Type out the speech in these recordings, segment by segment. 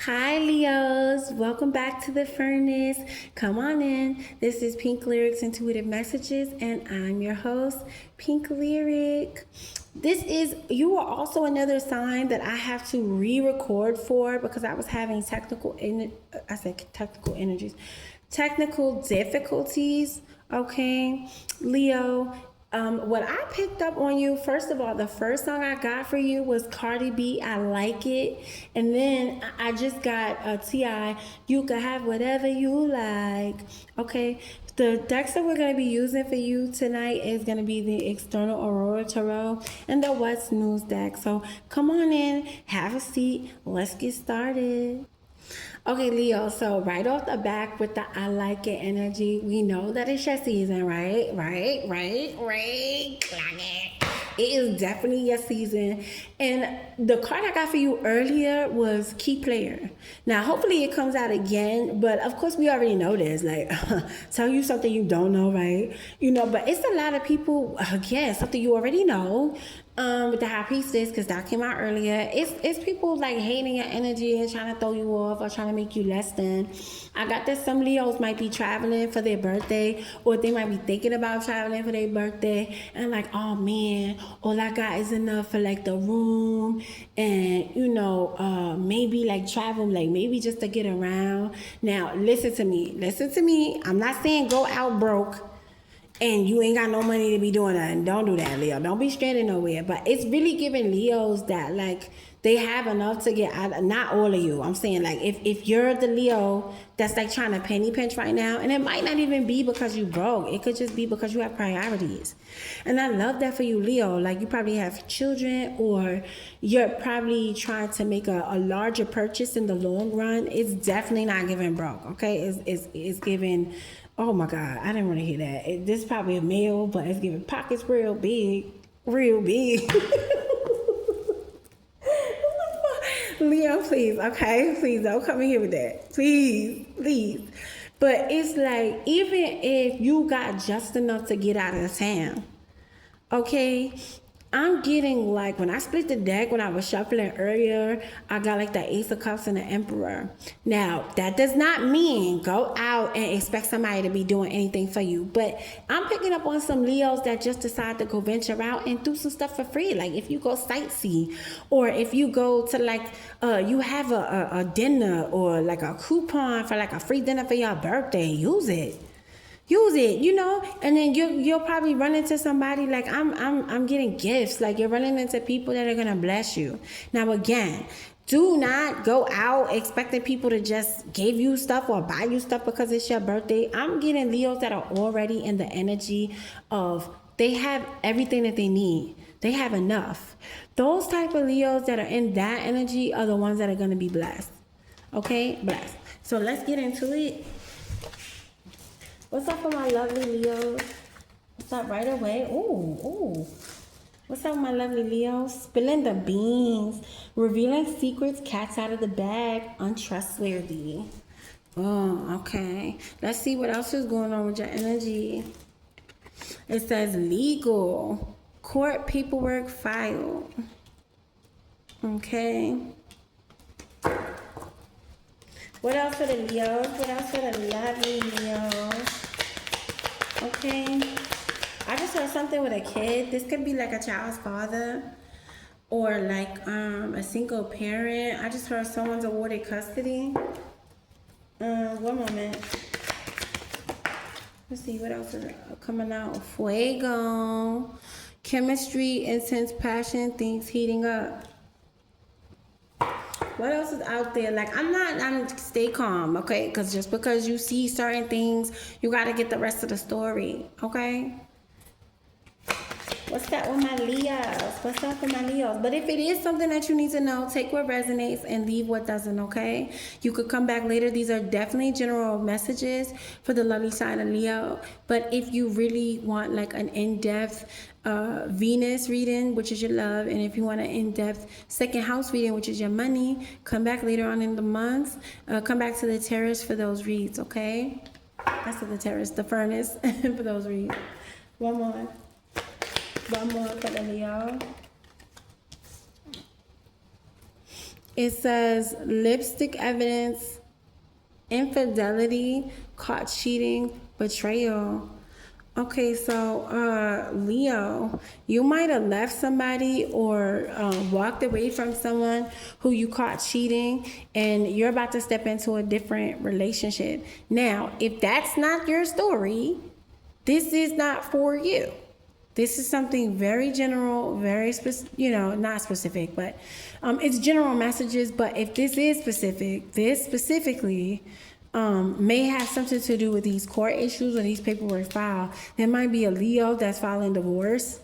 Hi, Leos. Welcome back to the furnace. Come on in. This is Pink Lyrics Intuitive Messages, and I'm your host, Pink Lyric. You are also another sign that I have to re-record for because I was having technical difficulties. Okay, Leo. What I picked up on you, first of all, the first song I got for you was Cardi B, I Like It. And then I just got a T.I., You Can Have Whatever You Like. Okay, the decks that we're going to be using for you tonight is going to be the External Aurora Tarot and the What's News deck. So come on in, have a seat, let's get started. Okay, Leo, so right off the back with the I like it energy, we know that it's your season, right? Right. Clock it. It is definitely your season. And the card I got for you earlier was Key Player. Now, hopefully it comes out again, but of course we already know this. Like, tell you something you don't know, right? But it's a lot of people, again, something you already know. With the High Priestess, because that came out earlier. It's people like hating your energy and trying to throw you off or trying to make you less than. I got that some Leos might be traveling for their birthday, or they might be thinking about traveling for their birthday, and like, oh man, all I got is enough for like the room, and maybe like travel, like maybe just to get around. Now listen to me. I'm not saying go out broke and you ain't got no money to be doing that. And don't do that, Leo. Don't be stranded nowhere. But it's really giving Leos that like they have enough to get out. Not all of you. I'm saying like if you're the Leo that's like trying to penny pinch right now, and it might not even be because you broke. It could just be because you have priorities. And I love that for you, Leo. Like you probably have children, or you're probably trying to make a larger purchase in the long run. It's definitely not giving broke. Okay, it's giving. Oh my God, I didn't want to hear that. This is probably a male, but it's giving pockets real big. Real big. Leo, please, okay? Please don't come in here with that. Please. But it's like, even if you got just enough to get out of town, okay? I'm getting like, when I split the deck, when I was shuffling earlier, I got like the Ace of Cups and the Emperor. Now, that does not mean go out and expect somebody to be doing anything for you. But I'm picking up on some Leos that just decide to go venture out and do some stuff for free. Like if you go sightsee, or if you go to like, you have a dinner or like a coupon for like a free dinner for your birthday, use it, and then you'll probably run into somebody like I'm getting gifts. Like you're running into people that are gonna bless you. Now again, do not go out expecting people to just give you stuff or buy you stuff because it's your birthday. I'm getting Leos that are already in the energy of they have everything that they need. They have enough. Those type of Leos that are in that energy are the ones that are gonna be blessed. Okay, blessed. So let's get into it. What's up for my lovely Leos? What's up right away? Ooh. What's up, my lovely Leos? Spilling the beans. Revealing secrets, cats out of the bag, untrustworthy. Oh, okay. Let's see what else is going on with your energy. It says legal. Court paperwork filed. Okay. What else for the Leos? What else for the lovely Leos? Okay. I just heard something with a kid. This could be like a child's father or like a single parent. I just heard someone's awarded custody. One moment. Let's see what else is coming out. Fuego. Chemistry, intense passion, things heating up. What else is out there? Like, I'm stay calm, okay? Because just because you see certain things, you got to get the rest of the story, okay? What's up with my Leos? But if it is something that you need to know, take what resonates and leave what doesn't, okay? You could come back later. These are definitely general messages for the lovely sign of Leo. But if you really want like an in-depth Venus reading, which is your love, and if you want an in-depth second house reading, which is your money, come back later on in the month. Come back to the terrace for those reads, okay? That's the terrace, the furnace for those reads. One more for the Leo. It says lipstick evidence, infidelity, caught cheating, betrayal. Okay, so Leo, you might have left somebody or walked away from someone who you caught cheating, and you're about to step into a different relationship. Now, if that's not your story, this is not for you. This is something very general, very not specific, but it's general messages. But if this is specific, this specifically may have something to do with these court issues or these paperwork filed. There might be a Leo that's filing divorce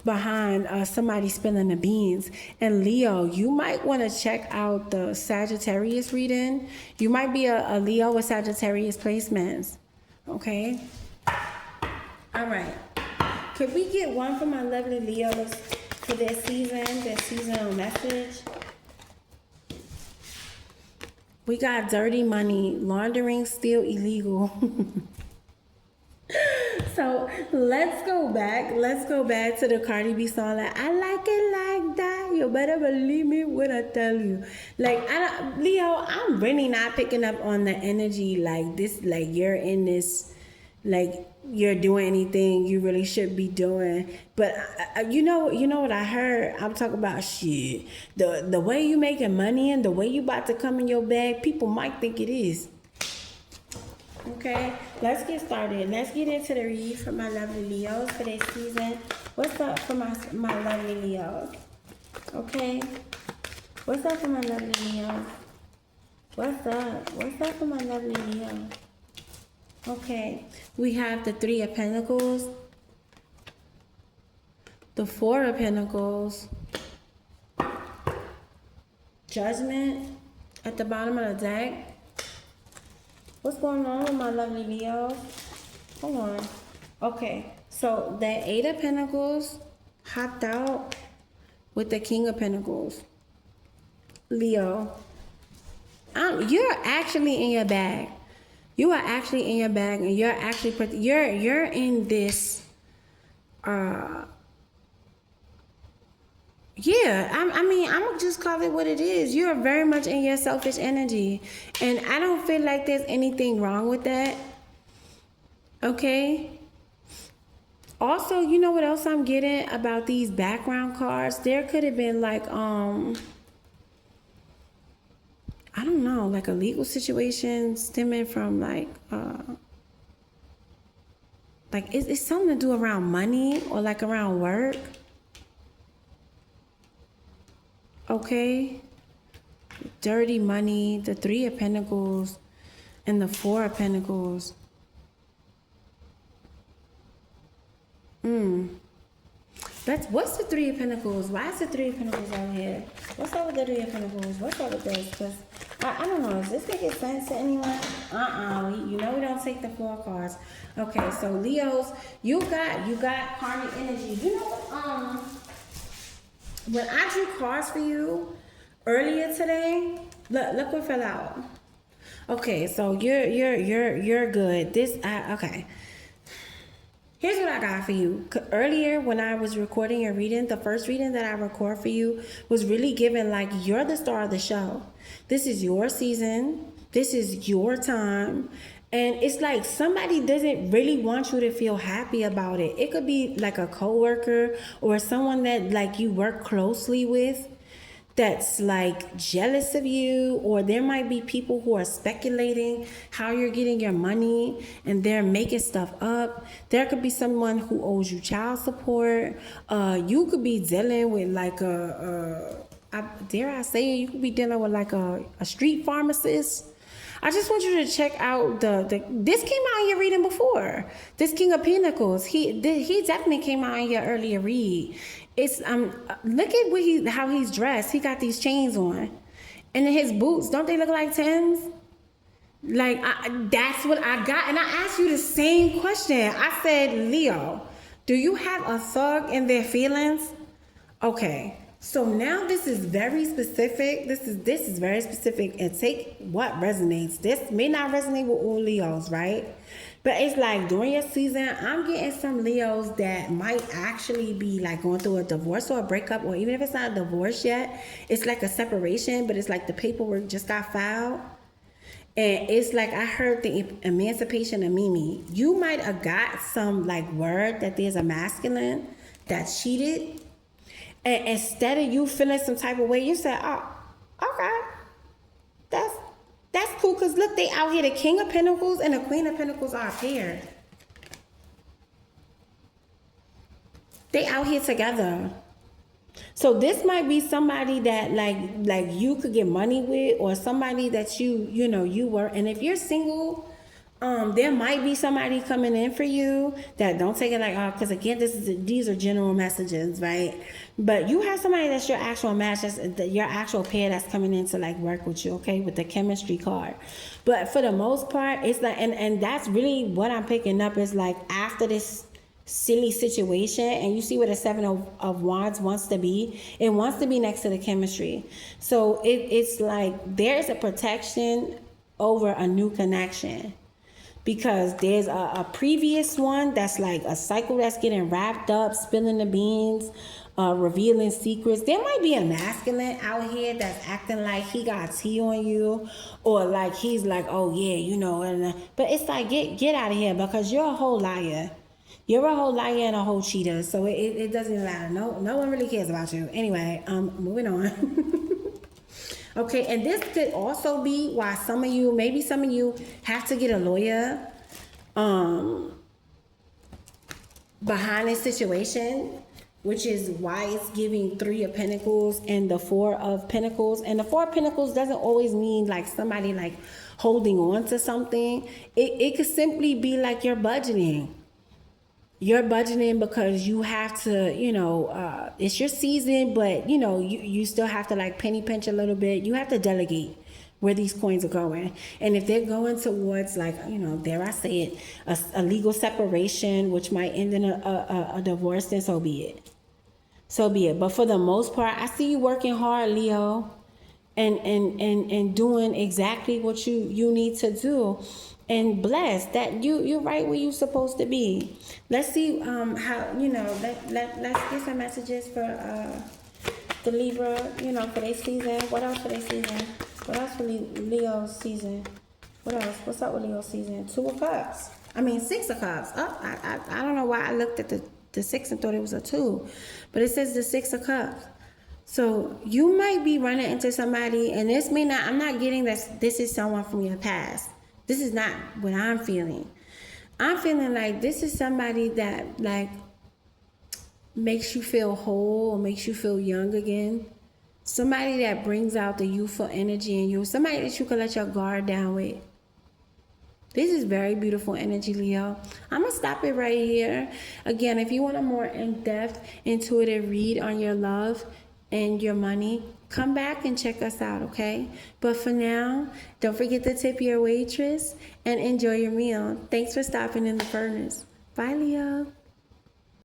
behind somebody spilling the beans. And Leo, you might want to check out the Sagittarius reading. You might be a Leo with Sagittarius placements. Okay? All right. Could we get one for my lovely Leos for their seasonal message? We got dirty money, laundering still illegal. So let's go back to the Cardi B song. Like, I like it like that. You better believe me when I tell you. Like, Leo, I'm really not picking up on the energy like this. Like, you're in this, like, you're doing anything you really should be doing. But you know what I heard? I'm talking about shit. The way you making money and the way you about to come in your bag, people might think it is. Okay, let's get started. Let's get into the read for my lovely Leos for this season. What's up for my lovely Leos? Okay, what's up for my lovely Leos? What's up for my lovely Leos? Okay, we have the Three of Pentacles, the Four of Pentacles, Judgment at the bottom of the deck. What's going on with my lovely Leo? Hold on. Okay, so the Eight of Pentacles hopped out with the King of Pentacles. Leo, you're actually in your bag. You are actually in your bag, and you're actually you're in this. Yeah, I'm gonna just call it what it is. You're very much in your selfish energy, and I don't feel like there's anything wrong with that. Okay. Also, you know what else I'm getting about these background cards? There could have been like I don't know, like a legal situation stemming from like it's something to do around money or like around work. Okay. Dirty money, the Three of Pentacles, and the Four of Pentacles. What's the Three of Pentacles? Why is the Three of Pentacles out here? What's up with the Three of Pentacles? What's up with this? Because I don't know. Is this making sense to anyone? You know we don't take the 4 cards. Okay, so Leos, you got karmic energy. You know what? When I drew cards for you earlier today, look what fell out. Okay, so you're good. Okay. Here's what I got for you. Earlier, when I was recording your reading, the first reading that I record for you was really given like you're the star of the show. This is your season. This is your time. And it's like somebody doesn't really want you to feel happy about it. It could be like a coworker or someone that like you work closely with that's like jealous of you, or there might be people who are speculating how you're getting your money and they're making stuff up. There could be someone who owes you child support. You could be dealing with like dare I say, you could be dealing with like a street pharmacist. I just want you to check out this came out in your reading before. This King of Pentacles, he definitely came out in your earlier read. It's look at how he's dressed. He got these chains on, and then his boots, don't they look like Tims? Like that's what I got. And I asked you the same question. I said, Leo, do you have a thug in their feelings? Okay. So now this is very specific. This is very specific, and take what resonates. This may not resonate with all Leos, right? But it's like during your season, I'm getting some Leos that might actually be like going through a divorce or a breakup, or even if it's not a divorce yet, it's like a separation, but it's like the paperwork just got filed. And it's like I heard the emancipation of Mimi. You might have got some like word that there's a masculine that cheated. And instead of you feeling some type of way, you said, "Oh, okay, that's cool." Cause look, they out here. The King of Pentacles and the Queen of Pentacles are paired. They out here together. So this might be somebody that like you could get money with, or somebody that you were. And if you're single, there might be somebody coming in for you that don't take it like, oh, because again, these are general messages, right? But you have somebody that's your actual match, that's your actual pair that's coming in to like work with you, okay, with the chemistry card. But for the most part, it's like, and that's really what I'm picking up is like after this silly situation, and you see where the Seven of Wands wants to be. It wants to be next to the chemistry. So it's like there's a protection over a new connection. Because there's a previous one that's like a cycle that's getting wrapped up, spilling the beans, revealing secrets. There might be a masculine out here that's acting like he got tea on you, or like he's like, oh yeah, but it's like get out of here, because you're a whole liar. You're a whole liar and a whole cheater. So it doesn't matter. No one really cares about you. Anyway, moving on. Okay, and this could also be why maybe some of you have to get a lawyer behind this situation, which is why it's giving 3 of Pentacles and the 4 of Pentacles. And the 4 of Pentacles doesn't always mean like somebody like holding on to something. It could simply be like you're budgeting. You're budgeting because you have to, it's your season, but you still have to like penny pinch a little bit. You have to delegate where these coins are going. And if they're going towards like, dare I say it, a legal separation, which might end in a divorce, then so be it. So be it. But for the most part, I see you working hard, Leo, and doing exactly what you need to do. And blessed that you're right where you're supposed to be. Let's see how let's get some messages for the Libra, for their season. What else for their season? What else for Leo's season? What else? What's up with Leo's season? 2 of Cups. 6 of Cups. Oh, I don't know why I looked at the 6 and thought it was a 2, but it says the 6 of Cups. So you might be running into somebody, and this may not. I'm not getting that this is someone from your past. This is not what I'm feeling. I'm feeling like this is somebody that like makes you feel whole or makes you feel young again. Somebody that brings out the youthful energy in you. Somebody that you can let your guard down with. This is very beautiful energy, Leo. I'm going to stop it right here. Again, if you want a more in-depth, intuitive read on your love and your money, come back and check us out, okay? But for now, don't forget to tip your waitress and enjoy your meal. Thanks for stopping in the furnace. Bye, Leo.